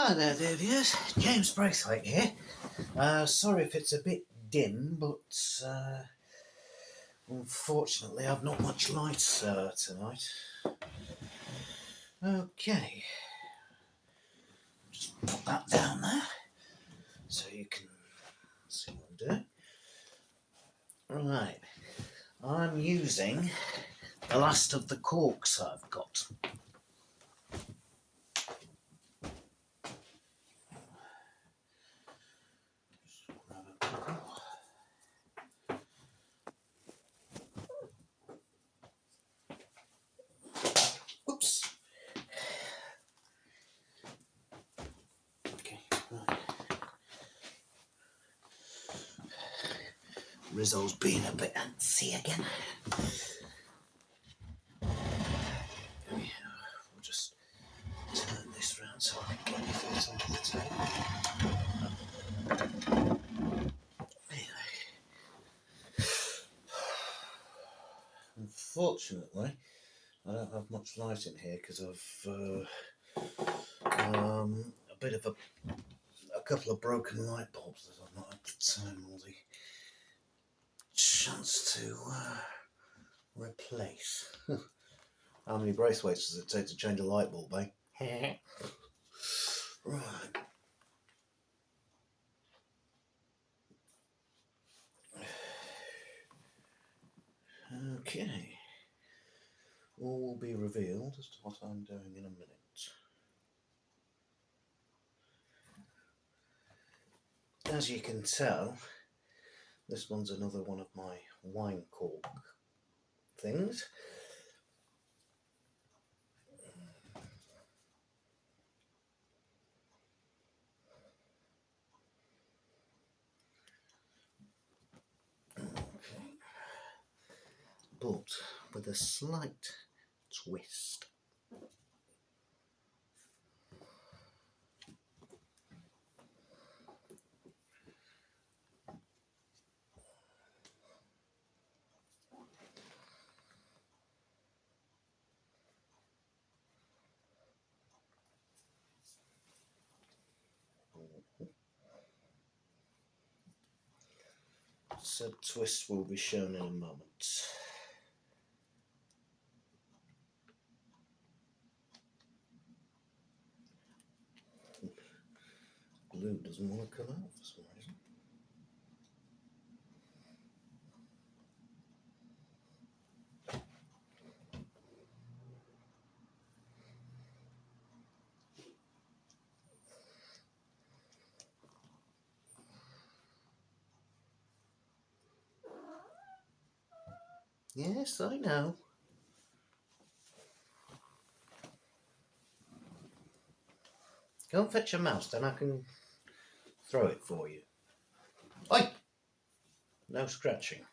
Hi there, dear viewers. James Braithwaite here. Sorry if it's a bit dim, but unfortunately I've not much light tonight. Okay, just put that down there so you can see what I'm doing. Right, I'm using the last of the corks I've got. Oops. Okay, right. Rizzo's being a bit antsy again. We'll just turn this round so I can get my feet onto the table. Anyway. Unfortunately, I don't have much light in here because of a bit of a couple of broken light bulbs that I've not had the time or the chance to replace. How many Braithwaites does it take to change a light bulb, eh? Right. Okay. All will be revealed as to what I'm doing in a minute. As you can tell, this one's another one of my wine cork things. Okay. But with a slight twist. Said twist will be shown in a moment. Glue doesn't want to come out for some reason. Yes, I know. Go and fetch a mouse, then I can throw it for you. Oi! No scratching.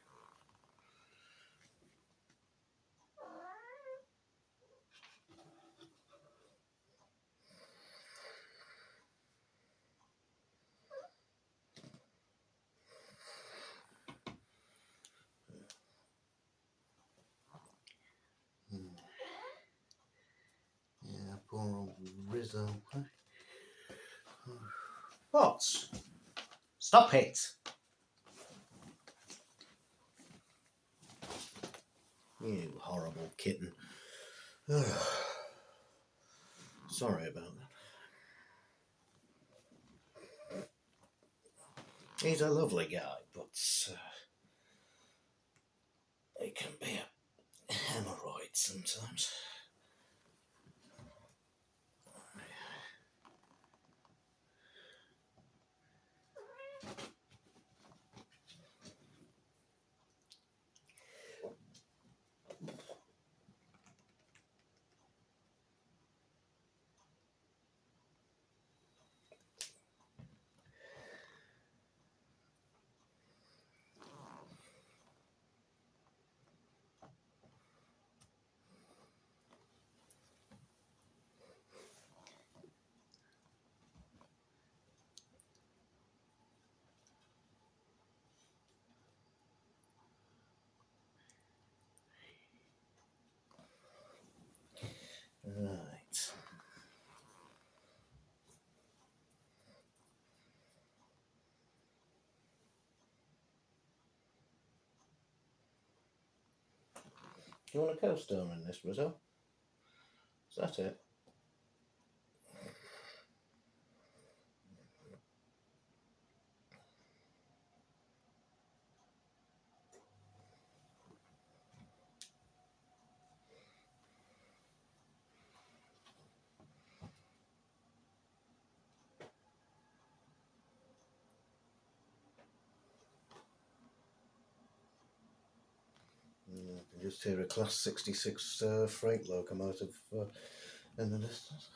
Yeah, poor old Rizzo. What? Stop it! You horrible kitten. Sorry about that. He's a lovely guy, but he can be a hemorrhoid sometimes. You want a co-stone in this, Rizzo? Is that it? You can just hear a Class 66 freight locomotive in the distance.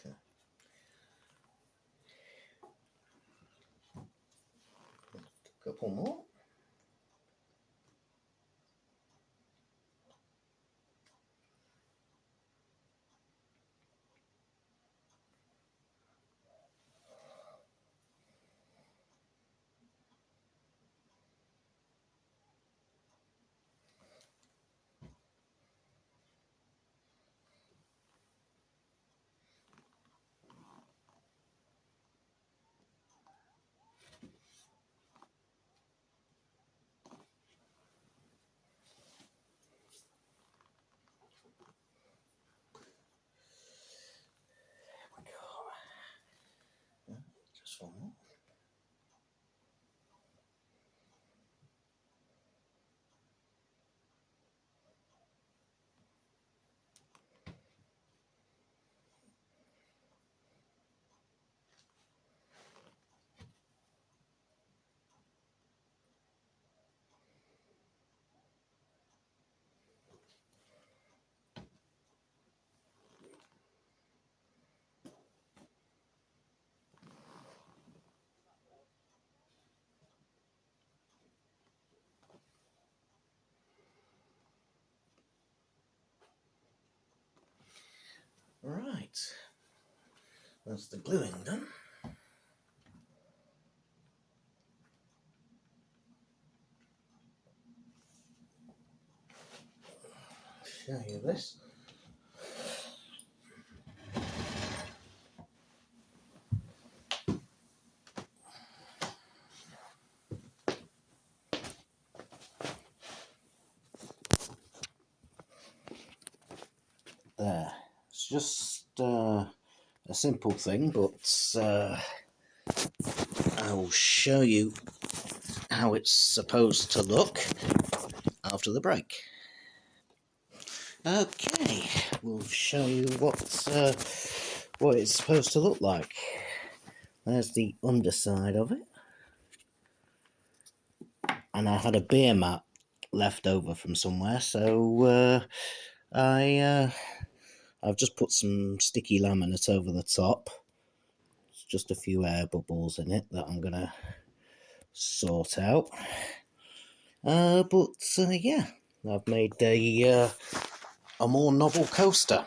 Okay. A couple more. Just one more. Right, that's the gluing done. Show you this. There. It's just a simple thing, but I will show you how it's supposed to look after the break. Okay, we'll show you what it's supposed to look like. There's the underside of it, and I had a beer mat left over from somewhere, so I've just put some sticky laminate over the top. It's just a few air bubbles in it that I'm gonna sort out. Yeah, I've made a more novel coaster.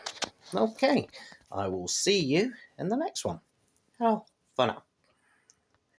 Okay, I will see you in the next one. Oh, for now.